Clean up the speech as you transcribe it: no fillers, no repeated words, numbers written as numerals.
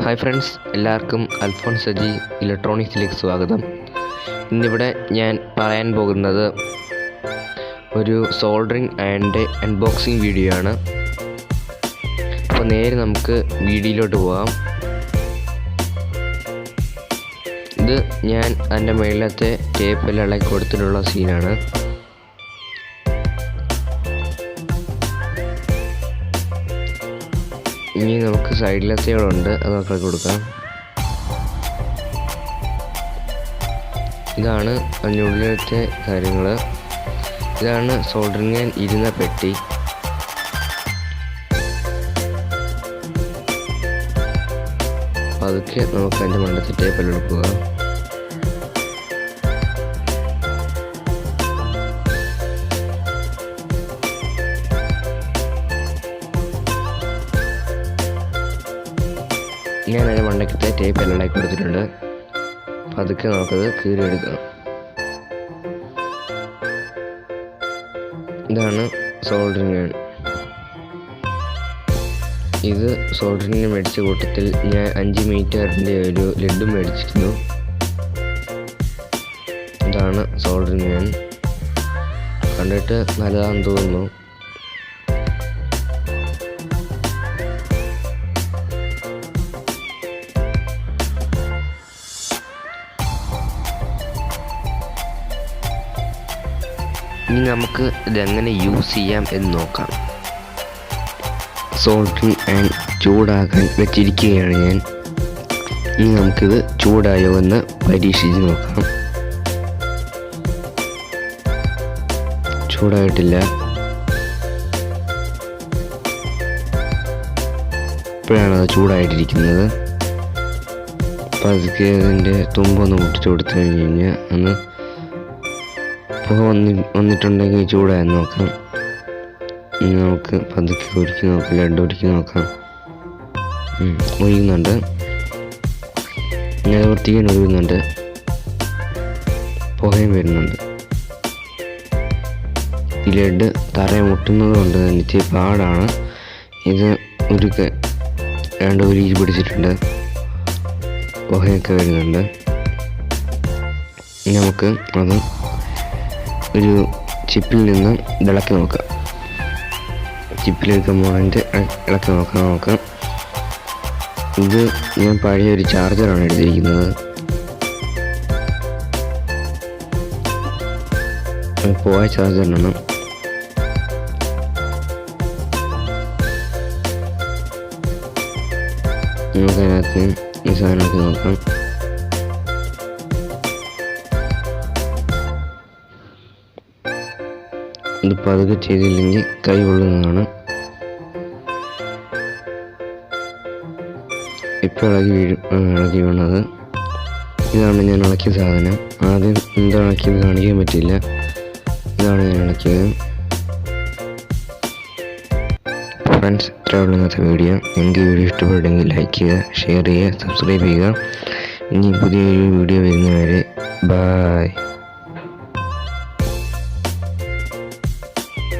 Hi friends, എല്ലാവർക്കും അൽഫോൺസ് സജി ഇലക്ട്രോണിക്സിലേക്ക് സ്വാഗതം. ഇന്നിവിടെ ഞാൻ പറയാൻ പോകുന്നത് ഒരു സോൾഡറിങ് ആൻഡ് അൺബോക്സിങ് വീഡിയോ ആണ്. അപ്പോൾ നേരെ നമുക്ക് വീഡിയോയിലോട്ട് പോകാം. ഇത് ഞാൻ അതിൻ്റെ മുകളിലത്തെ ടേപ്പെല്ലാം ഇളക്കി കൊടുത്തിട്ടുള്ള സീനാണ്. ഇനി നമുക്ക് സൈഡിലത്തെകളുണ്ട്, അത് നമുക്ക് കൊടുക്കാം. ഇതാണ് അതിനുള്ളിലത്തെ കാര്യങ്ങൾ. ഇതാണ് സോൾഡറിങ് ഞാൻ ഇരുന്ന പെട്ടി. പതുക്കെ നമുക്ക് അതിൻ്റെ മണ്ടത്തിൽ ടേപ്പെല്ലാം എടുക്കുക. ഞാൻ അതിൻ്റെ മണ്ടക്കത്തെ ടേപ്പ് എല്ലാം ഉണ്ടാക്കി കൊടുത്തിട്ടുണ്ട്. പതുക്കെ നമുക്കത് കീറിയെടുക്കാം. ഇതാണ് സോൾഡറിങ് ആണ്. ഇത് സോൾഡറിങ് മേടിച്ച കൂട്ടത്തിൽ ഞാൻ 5 മീറ്ററിൻ്റെ ഒരു ലെഡും മേടിച്ചിരുന്നു. ഇതാണ് സോൾഡറിങ് ആണ്. കണ്ടിട്ട് നല്ലതാണെന്ന് തോന്നുന്നു. ഇനി നമുക്ക് ഇതെങ്ങനെ യൂസ് ചെയ്യാം എന്ന് നോക്കാം. സോൾഡറിങ് ആൻഡ് ചൂടാക്കാൻ വെച്ചിരിക്കുകയാണ് ഞാൻ. ഇനി നമുക്കിത് ചൂടായോ എന്ന് പരീക്ഷിച്ച് നോക്കാം. ചൂടായിട്ടില്ല. ഇപ്പോഴാണ് അത് ചൂടായിട്ടിരിക്കുന്നത്. പതുക്കെ അതിൻ്റെ തുമ്പൊന്ന് മുട്ടിച്ച് കൊടുത്തു കഴിഞ്ഞാൽ ഒന്ന് വന്നിട്ടുണ്ടെങ്കിൽ ചൂടായെന്ന് നോക്കാം. ഇനി നമുക്ക് പതുക്കെ ഒരിക്കൽ നോക്കാം, ലഡ്ഡു ഒരിക്കൽ നോക്കാം. ഒഴുകുന്നുണ്ട്, ഇങ്ങനെ വൃത്തിക്കാൻ ഒഴുകുന്നുണ്ട്, പുകയും വരുന്നുണ്ട്. ഈ ലഡ്ഡ് തറയെ മുട്ടുന്നത് കൊണ്ട് എനിക്ക് പാടാണ്. ഇത് ഒരു പിടിച്ചിട്ടുണ്ട്, പുകയൊക്കെ വരുന്നുണ്ട്. നമുക്ക് അത് ഒരു ചിപ്പിൽ നിന്ന് ഇളക്കി നോക്കാം. ചിപ്പിലെടുക്കുമ്പോൾ അതിൻ്റെ ഇളക്കി നോക്കാം നമുക്ക്. ഇത് ഞാൻ പഴയ ഒരു ചാർജറാണ് എടുത്തിരിക്കുന്നത്. പോയ ചാർജറിനാണ്. നമുക്കതിനകത്ത് ഈ സാധനമൊക്കെ നോക്കാം. ഇത് പതുക്കെ ചെയ്തില്ലെങ്കിൽ കൈ പൊള്ളുന്നതാണ്. ഇപ്പോൾ ഇളകി വീണത്. ഇതാണ് ഞാൻ ഇളക്കിയ സാധനം. ആദ്യം എന്താ ഇളക്കിയത് കാണിക്കാൻ പറ്റില്ല. ഇതാണ് ഞാൻ ഇളക്കിയത്. ഫ്രണ്ട്സ്, ഇത്രയുള്ള ഇന്നത്തെ വീഡിയോ. നിങ്ങൾക്ക് വീഡിയോ ഇഷ്ടപ്പെട്ടെങ്കിൽ ലൈക്ക് ചെയ്യുക, ഷെയർ ചെയ്യുക, സബ്സ്ക്രൈബ് ചെയ്യുക. ഇനി പുതിയൊരു വീഡിയോ വരുന്നവരെ ബൈ.